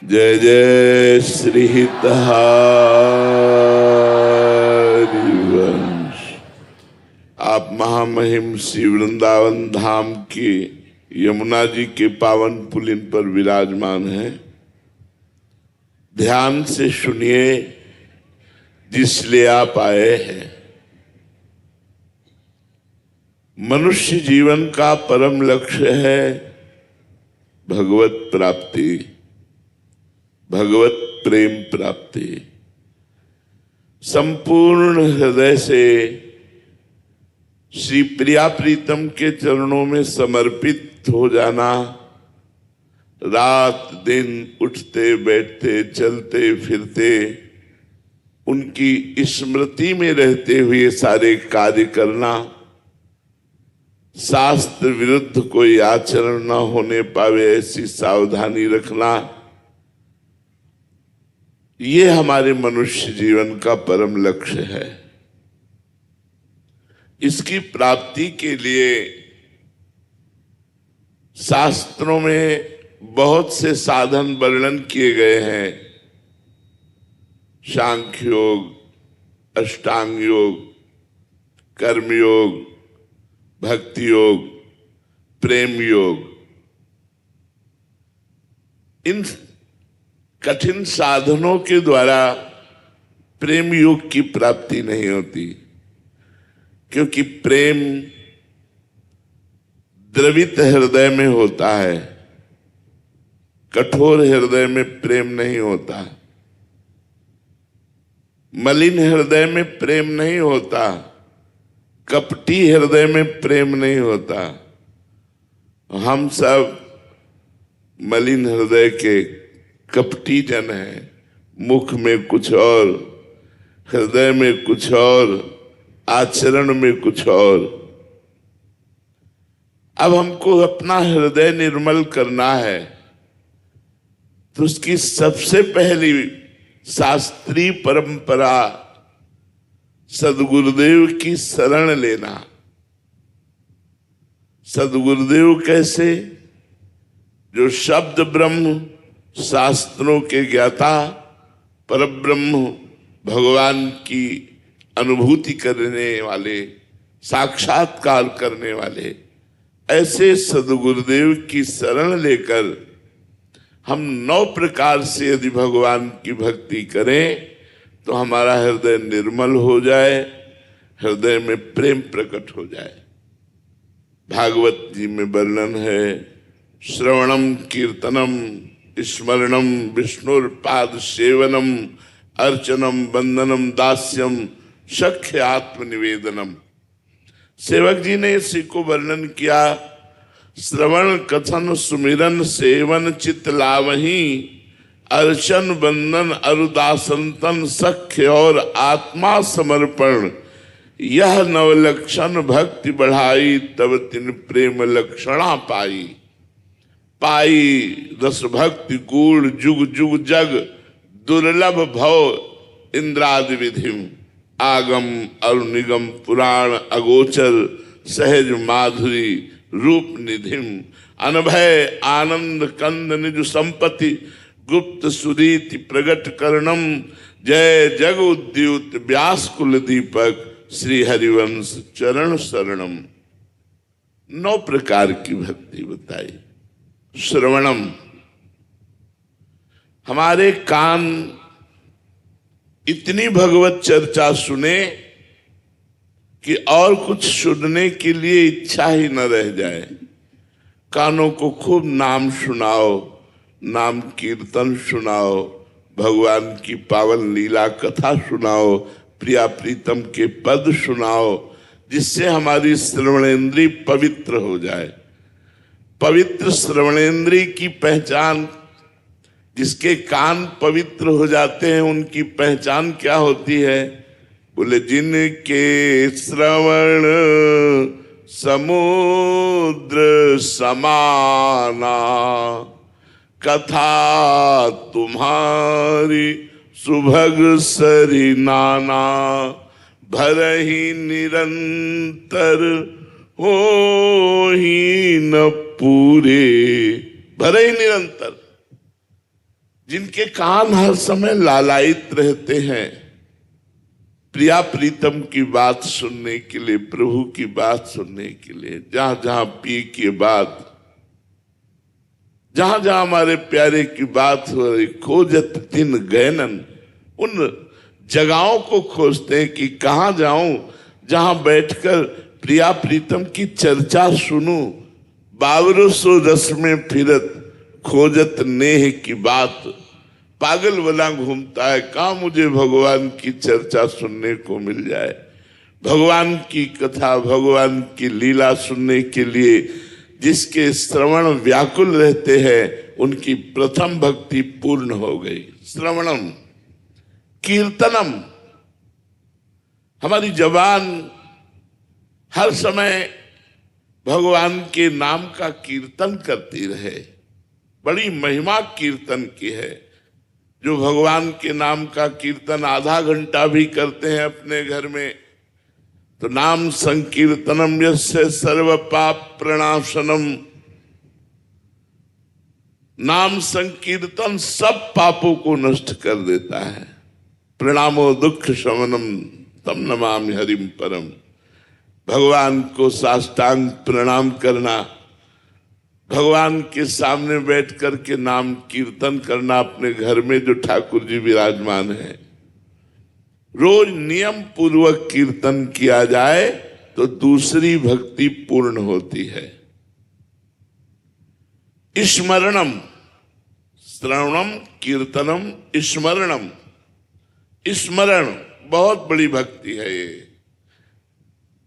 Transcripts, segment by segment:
जय जय श्री हरिवंश। आप महामहिम श्री वृंदावन धाम के यमुना जी के पावन पुलिन पर विराजमान हैं। ध्यान से सुनिए जिसलिए आप आए हैं। मनुष्य जीवन का परम लक्ष्य है भगवत प्राप्ति, भगवत प्रेम प्राप्ति। संपूर्ण हृदय से श्री प्रिया प्रीतम के चरणों में समर्पित हो जाना, रात दिन उठते बैठते चलते फिरते उनकी स्मृति में रहते हुए सारे कार्य करना, शास्त्र विरुद्ध कोई आचरण न होने पावे ऐसी सावधानी रखना, ये हमारे मनुष्य जीवन का परम लक्ष्य है। इसकी प्राप्ति के लिए शास्त्रों में बहुत से साधन वर्णन किए गए हैं। सांख्य योग, अष्टांग योग, कर्म योग, भक्ति योग, प्रेम योग। इन कठिन साधनों के द्वारा प्रेम योग की प्राप्ति नहीं होती, क्योंकि प्रेम द्रवित हृदय में होता है, कठोर हृदय में प्रेम नहीं होता, मलिन हृदय में प्रेम नहीं होता, कपटी हृदय में प्रेम नहीं होता। हम सब मलिन हृदय के कपटी जन हैं। मुख में कुछ और, हृदय में कुछ और, आचरण में कुछ और। अब हमको अपना हृदय निर्मल करना है, तो उसकी सबसे पहली शास्त्रीय परंपरा सद्गुरुदेव की शरण लेना। सद्गुरुदेव कैसे? जो शब्द ब्रह्म, शास्त्रों के ज्ञाता, परब्रह्म भगवान की अनुभूति करने वाले, साक्षात्कार करने वाले, ऐसे सद्गुरुदेव की शरण लेकर हम 9 प्रकार से यदि भगवान की भक्ति करें तो हमारा हृदय निर्मल हो जाए, हृदय में प्रेम प्रकट हो जाए। भागवत जी में वर्णन है, श्रवणम कीर्तनम स्मरणम विष्णुर्पाद सेवनम अर्चनम वंदनम दास्यम सख्य आत्मनिवेदनम। सेवक जी ने इसी को वर्णन किया। श्रवण कथन सुमिरन सेवन चित लावही, अर्चन वंदन अरुदासंतन सख्य और आत्मा समर्पण, यह नवलक्षण भक्ति बढ़ाई, तब तिन प्रेम लक्षणा पाई। पाई रस भक्ति गूढ़ जुग जुग जग, दुर्लभ भव इंद्रादि विधिम, आगम अरुनिगम पुराण अगोचर, सहज माधुरी रूप निधिम, अनभय आनंद कंद निज संपत्ति, गुप्त सुरीति प्रगट करणम, जय जग उद्युत व्यास कुल दीपक, श्री हरिवंश चरण शरणम। 9 प्रकार की भक्ति बताई। श्रवणम, हमारे कान इतनी भगवत चर्चा सुने कि और कुछ सुनने के लिए इच्छा ही न रह जाए। कानों को खूब नाम सुनाओ, नाम कीर्तन सुनाओ, भगवान की पावन लीला कथा सुनाओ, प्रिया प्रीतम के पद सुनाओ, जिससे हमारी श्रवणेंद्रिय पवित्र हो जाए। पवित्र श्रवणेंद्रिय की पहचान, जिसके कान पवित्र हो जाते हैं उनकी पहचान क्या होती है? बोले, जिनके श्रवण समुद्र समाना, कथा तुम्हारी सुभग सरी नाना, भरहि निरंतर हो ही न पूरे। भरहि निरंतर, जिनके कान हर समय लालायित रहते हैं प्रिया प्रीतम की बात सुनने के लिए, प्रभु की बात सुनने के लिए। जहां जहां पी की बात, जहां जहां हमारे प्यारे की बात हो रही, खोजत दिन गैनन, उन जगहों को खोजते हैं कि कहां जाऊं जहां बैठकर प्रिया प्रीतम की चर्चा सुनूं। बावरो सो रस में फिरत खोजत नेह की बात। पागल बना घूमता है, कहाँ मुझे भगवान की चर्चा सुनने को मिल जाए, भगवान की कथा, भगवान की लीला सुनने के लिए जिसके श्रवण व्याकुल रहते हैं उनकी प्रथम भक्ति पूर्ण हो गई। श्रवणम कीर्तनम, हमारी जबान हर समय भगवान के नाम का कीर्तन करती रहे। बड़ी महिमा कीर्तन की है। जो भगवान के नाम का कीर्तन आधा घंटा भी करते हैं अपने घर में, तो नाम संकीर्तनम यस्य सर्व पाप प्रणाशनम, नाम संकीर्तन सब पापों को नष्ट कर देता है। प्रणामो दुख शमनम तम नमामि हरिम परम, भगवान को साष्टांग प्रणाम करना, भगवान के सामने बैठ करके नाम कीर्तन करना। अपने घर में जो ठाकुर जी विराजमान है, रोज नियम पूर्वक कीर्तन किया जाए तो दूसरी भक्ति पूर्ण होती है। स्मरणम, श्रवणम कीर्तनम स्मरणम, स्मरण बहुत बड़ी भक्ति है ये।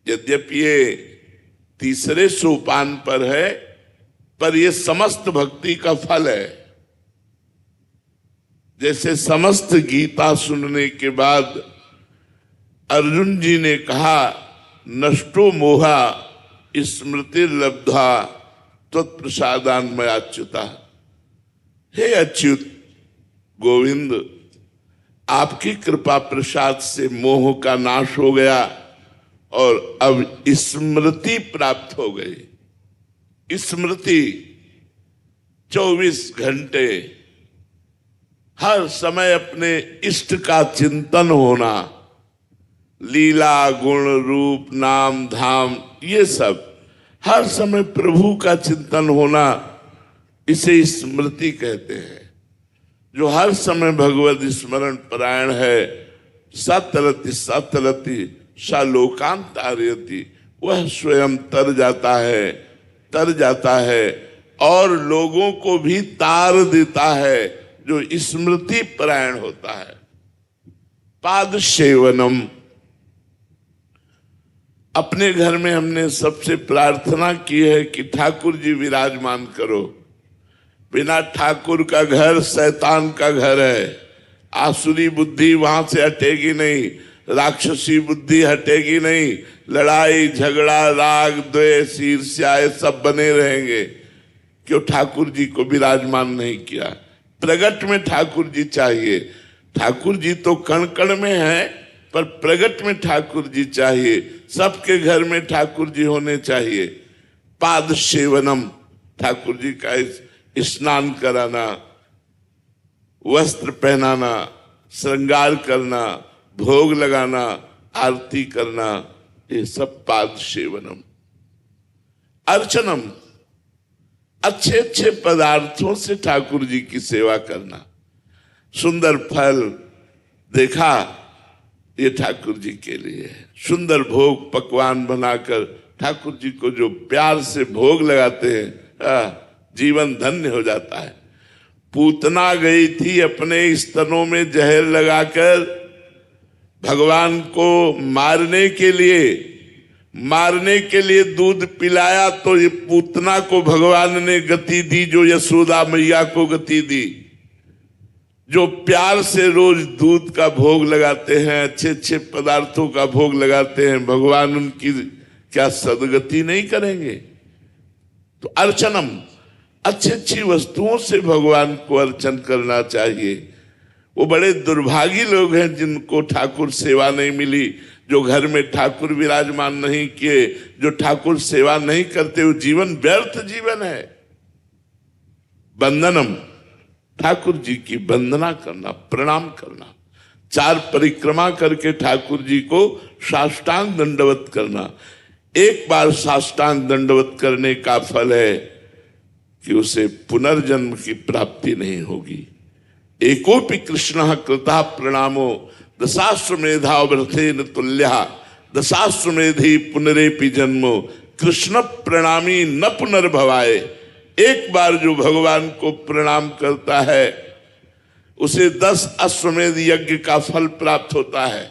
यद्यपि ये तीसरे सोपान पर है, पर ये समस्त भक्ति का फल है। जैसे समस्त गीता सुनने के बाद अर्जुन जी ने कहा, नष्टो मोहा स्मृति लब्धा त्वत्प्रसादान मयाच्युता। हे अच्युत गोविंद, आपकी कृपा प्रसाद से मोह का नाश हो गया और अब स्मृति प्राप्त हो गई। स्मृति 24 घंटे हर समय अपने इष्ट का चिंतन होना, लीला गुण रूप नाम धाम ये सब हर समय प्रभु का चिंतन होना, इसे स्मृति कहते हैं। जो हर समय भगवत स्मरण परायण है, सतरति सतरति सा लोकांत आर्यति, वह स्वयं तर जाता है और लोगों को भी तार देता है जो स्मृति परायण होता है। पाद सेवनम, अपने घर में हमने सबसे प्रार्थना की है कि ठाकुर जी विराजमान करो। बिना ठाकुर का घर शैतान का घर है। आसुरी बुद्धि वहां से हटेगी नहीं, राक्षसी बुद्धि हटेगी नहीं, लड़ाई झगड़ा राग द्वेष ईर्ष्या ये सब बने रहेंगे। क्यों? ठाकुर जी को विराजमान नहीं किया। प्रगट में ठाकुर जी चाहिए। ठाकुर जी तो कण कण में है, पर प्रगट में ठाकुर जी चाहिए। सबके घर में ठाकुर जी होने चाहिए। पाद सेवनम, ठाकुर जी का स्नान कराना, वस्त्र पहनाना, श्रृंगार करना, भोग लगाना, आरती करना, ये सब पाद सेवनम। अर्चनम, अच्छे अच्छे पदार्थों से ठाकुर जी की सेवा करना। सुंदर फल देखा, ये ठाकुर जी के लिए है। सुंदर भोग पकवान बनाकर ठाकुर जी को जो प्यार से भोग लगाते हैं, जीवन धन्य हो जाता है। पूतना गई थी अपने स्तनों में जहर लगाकर भगवान को मारने के लिए दूध पिलाया, तो ये पूतना को भगवान ने गति दी जो यशोदा मैया को गति दी। जो प्यार से रोज दूध का भोग लगाते हैं, अच्छे अच्छे पदार्थों का भोग लगाते हैं, भगवान उनकी क्या सदगति नहीं करेंगे? तो अर्चनम, अच्छी अच्छी वस्तुओं से भगवान को अर्चन करना चाहिए। वो बड़े दुर्भागी लोग हैं जिनको ठाकुर सेवा नहीं मिली, जो घर में ठाकुर विराजमान नहीं किए, जो ठाकुर सेवा नहीं करते, वो जीवन व्यर्थ जीवन है। बंधनम, ठाकुर जी की वंदना करना, प्रणाम करना, 4 परिक्रमा करके ठाकुर जी को साष्टांग दंडवत करना। एक बार साष्टांग दंडवत करने का फल है कि उसे पुनर्जन्म की प्राप्ति नहीं होगी। एकोपि कृष्ण कृता प्रणामो दशाश्वमेधाव्रतेन तुल्यः दशाश्वमेधि पुनरेपि जन्मो कृष्ण प्रणामी न पुनर्भवाय। एक बार जो भगवान को प्रणाम करता है उसे 10 अश्वमेध यज्ञ का फल प्राप्त होता है।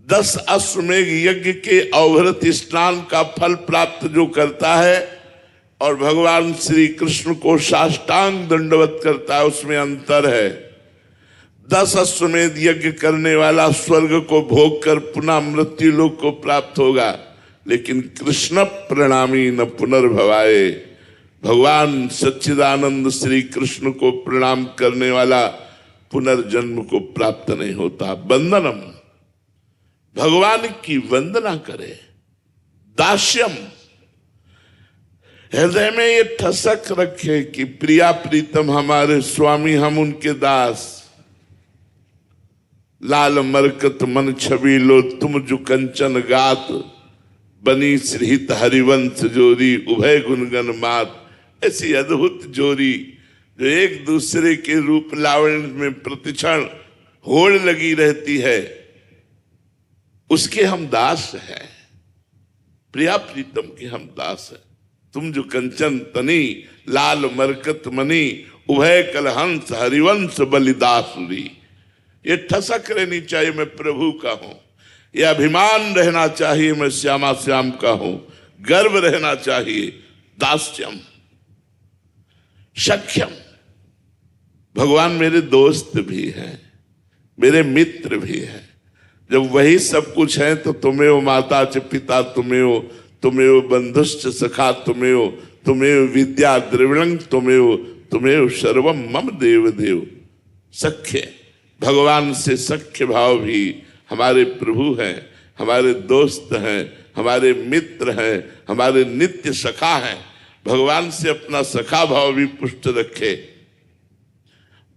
10 अश्वमेध यज्ञ के अवभृत स्नान का फल प्राप्त जो करता है और भगवान श्री कृष्ण को साष्टांग दंडवत करता है, उसमें अंतर है। 10 अश्वमेध यज्ञ करने वाला स्वर्ग को भोग कर पुनः मृत्यु लोक को प्राप्त होगा, लेकिन कृष्ण प्रणामी न पुनर्भवाए। भगवान सच्चिदानंद श्री कृष्ण को प्रणाम करने वाला पुनर्जन्म को प्राप्त नहीं होता। वंदनम, भगवान की वंदना करे। दास्यम, हृदय में ये ठसक रखे कि प्रिया प्रीतम हमारे स्वामी, हम उनके दास। लाल मरकत मन छवि लो तुम जो कंचन गात, बनी श्रीहित हरिवंश जोरी उभय गुणगन मात। ऐसी अद्भुत जोड़ी जो एक दूसरे के रूप लावण्य में प्रतिक्षण होड़ लगी रहती है, उसके हम दास हैं। प्रिया प्रीतम के हम दास हैं। तुम जो कंचन तनी लाल मरकत मनी उभय कलहंस हरिवंश बलिदासुरी। ये ठसक रहनी चाहिए मैं प्रभु का हूं, ये अभिमान रहना चाहिए मैं श्यामा श्याम का हूं, गर्व रहना चाहिए। दास्यम, सख्यम, भगवान मेरे दोस्त भी हैं, मेरे मित्र भी हैं। जब वही सब कुछ है तो तुम्हें माता च पिता, तुम्हें बंधुश्च सखा, तुम्हें विद्या द्रविणं, तुम्हें सर्वम मम देव देव। सख्य, भगवान से सख्य भाव भी हमारे प्रभु हैं, हमारे दोस्त हैं, हमारे मित्र हैं, हमारे नित्य सखा हैं। भगवान से अपना सखा भाव भी पुष्ट रखे।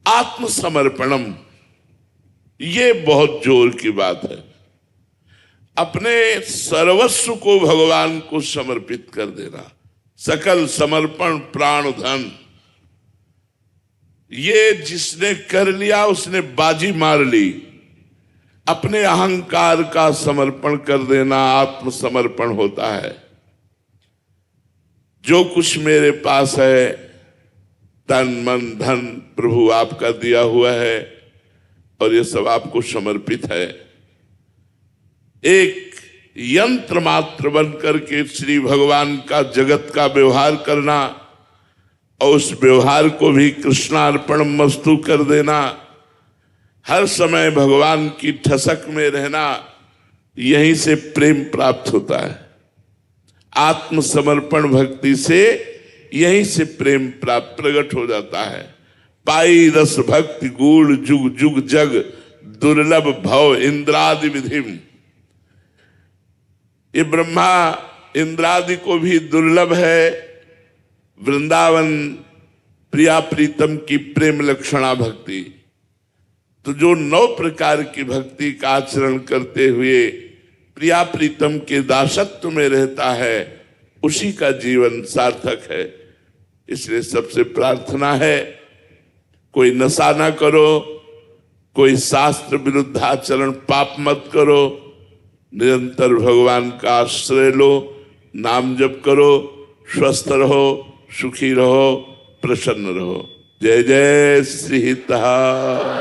आत्मसमर्पणम, ये बहुत जोर की बात है। अपने सर्वस्व को भगवान को समर्पित कर देना, सकल समर्पण प्राण धन। ये जिसने कर लिया उसने बाजी मार ली। अपने अहंकार का समर्पण कर देना आत्मसमर्पण होता है। जो कुछ मेरे पास है, तन मन धन प्रभु आपका दिया हुआ है और ये सब आपको समर्पित है। एक यंत्र मात्र बनकर के श्री भगवान का जगत का व्यवहार करना और उस व्यवहार को भी कृष्णार्पण मस्तु कर देना, हर समय भगवान की ठसक में रहना, यहीं से प्रेम प्राप्त होता है। आत्मसमर्पण भक्ति से यहीं से प्रेम प्राप्त प्रकट हो जाता है। पाई रस भक्ति गूढ़ जुग जुग जग, दुर्लभ भव इंद्रादि विधिम। ये ब्रह्मा इंद्रादि को भी दुर्लभ है। वृंदावन प्रिया प्रीतम की प्रेम लक्षणा भक्ति। तो जो 9 प्रकार की भक्ति का आचरण करते हुए प्रिया प्रीतम के दासत्व में रहता है, उसी का जीवन सार्थक है। इसलिए सबसे प्रार्थना है, कोई नशा ना करो, कोई शास्त्र विरुद्ध आचरण पाप मत करो, निरंतर भगवान का आश्रय लो, नाम जप करो, स्वस्थ रहो, सुखी रहो, प्रसन्न रहो। जय जय श्री हितहा।